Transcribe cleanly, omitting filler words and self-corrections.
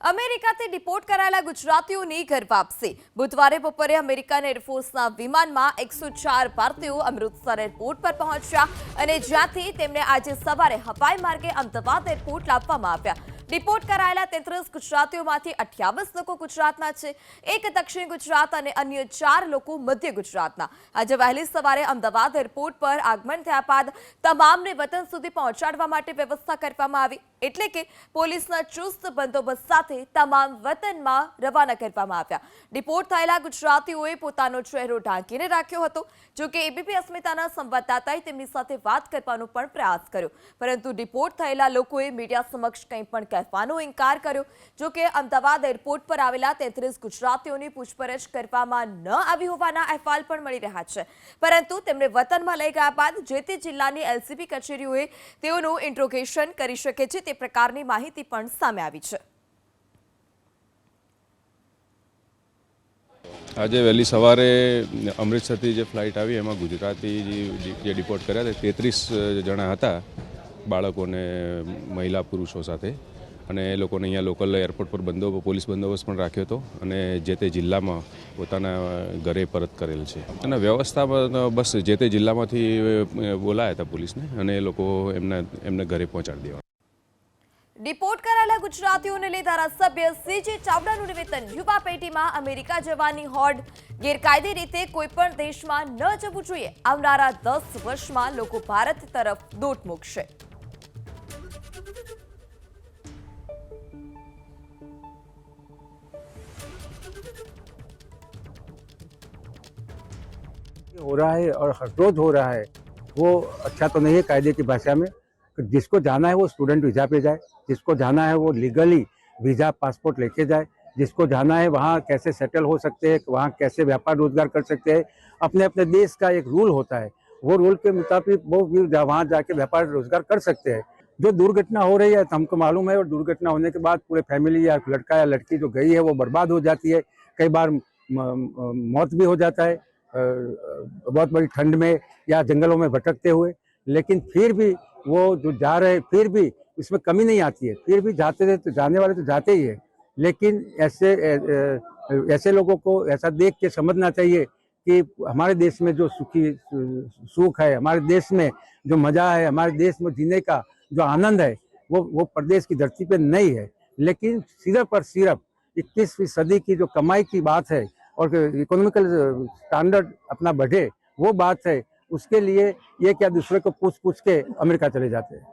અમેરિકાથી ડિપોર્ટ કરાયેલા ગુજરાતીઓની ઘર વાપસી બુધવારે બપોરે અમેરિકન એરફોર્સના વિમાનમાં 104 ભારતીયો અમૃતસર એરપોર્ટ પર પહોંચ્યા અને જ્યાંથી તેમને આજે સવારે હવાઈ માર્ગે અમદાવાદ એરપોર્ટ લાવવામાં આવ્યા। ડિપોર્ટ કરાયેલા 33 ગુજરાતીઓમાંથી 28 લોકો ગુજરાતના છે, એક દક્ષિણ ગુજરાત અને અન્ય 4 લોકો મધ્ય ગુજરાતના। આજે વહેલી સવારે અમદાવાદ એરપોર્ટ પર આગમન થયા બાદ તમામને વતન સુધી પહોંચાડવા માટે વ્યવસ્થા કરવામાં આવી, એટલે કે પોલીસના ચુસ્ત બંદોબસ્ત સાથે તમામ વતનમાં રવાના કરવામાં આવ્યા। ડિપોર્ટ થયેલા ગુજરાતીઓએ પોતાનો ચહેરો ઢાંકીને રાખ્યો હતો। જો કે એબીપી અસ્મિતાના સંવાદદાતાએ તેમની સાથે વાત કરવાનો પણ પ્રયાસ કર્યો, પરંતુ ડિપોર્ટ થયેલા લોકોએ મીડિયા સમક્ષ કંઈ પણ કહેવાનો ઇનકાર કર્યો। જો કે અમદાવાદ એરપોર્ટ પર આવેલા 33 ગુજરાતીઓની પૂછપરછ કરવામાં ન આવી હોવાના અહેવાલ પણ મળી રહ્યા છે, પરંતુ તેમને વતનમાં લઈ ગયા બાદ જે તે જિલ્લાની એલસીબી કચેરીઓએ તેઓનું ઇન્ટ્રોગેશન કરી શકે છે તે પ્રકારની માહિતી પણ સામે આવી છે। આજે વહેલી સવારે અમૃતસરથી જે ફ્લાઇટ આવી એમાં ગુજરાતી જે ડિપોર્ટ કર્યા હતા 33 જણા હતા, બાળકોને મહિલા પુરુષો સાથે, અને એ લોકોને અહીંયા લોકલ એરપોર્ટ પર પોલીસ બંદોબસ્ત પણ રાખ્યો હતો અને જે તે જિલ્લામાં પોતાના ઘરે પરત કરેલ છે। અને વ્યવસ્થામાં બસ જે તે જિલ્લામાંથી બોલાયા હતા પોલીસને અને એ લોકો એમને ઘરે પહોંચાડી દેવા। ડિપોર્ટ કરાયેલા ગુજરાતીઓને લઈ ધારાસભ્ય સીજે ચાવડાનું નિવેદન। યુવા પેઢીમાં અમેરિકા જવાની હોડ ગેરકાયદે રીતે કોઈપણ દેશમાં ન જવું જોઈએ। આવનારા 10 વર્ષમાં લોકો ભારત તરફ દોટ મૂકશે। हो रहा है और हर रोज हो रहा है वो अच्छा तो नहीं है। कायदे की भाषा में जिसको जाना है वो स्टूडेंट वीज़ा पे जाए, जिसको जाना है वो लीगली वीज़ा पासपोर्ट लेके जाए, जिसको जाना है वहाँ कैसे सेटल हो सकते हैं, वहाँ कैसे व्यापार रोजगार कर सकते हैं। अपने अपने देश का एक रूल होता है, वो रूल के मुताबिक वो भी वहाँ जाके व्यापार रोजगार कर सकते हैं। जो दुर्घटना हो रही है तो हमको मालूम है, और दुर्घटना होने के बाद पूरे फैमिली या लड़का या लड़की जो गई है वो बर्बाद हो जाती है। कई बार मौत भी हो जाता है बहुत बड़ी ठंड में या जंगलों में भटकते हुए। लेकिन फिर भी वो जो जा रहे फिर भी इसमें कमी नहीं आती है, फिर भी जाते थे तो जाने वाले तो जाते ही है। लेकिन ऐसे लोगों को ऐसा देख के समझना चाहिए कि हमारे देश में जो सुख है, हमारे देश में जो मज़ा है, हमारे देश में जीने का जो आनंद है वो प्रदेश की धरती पे नहीं है। लेकिन सिर्फ और सिर्फ 21वीं सदी की जो कमाई की बात है और इकोनॉमिकल स्टैंडर्ड अपना बढ़े वो बात है, उसके लिए ये क्या दूसरे को पूछ के अमेरिका चले जाते हैं।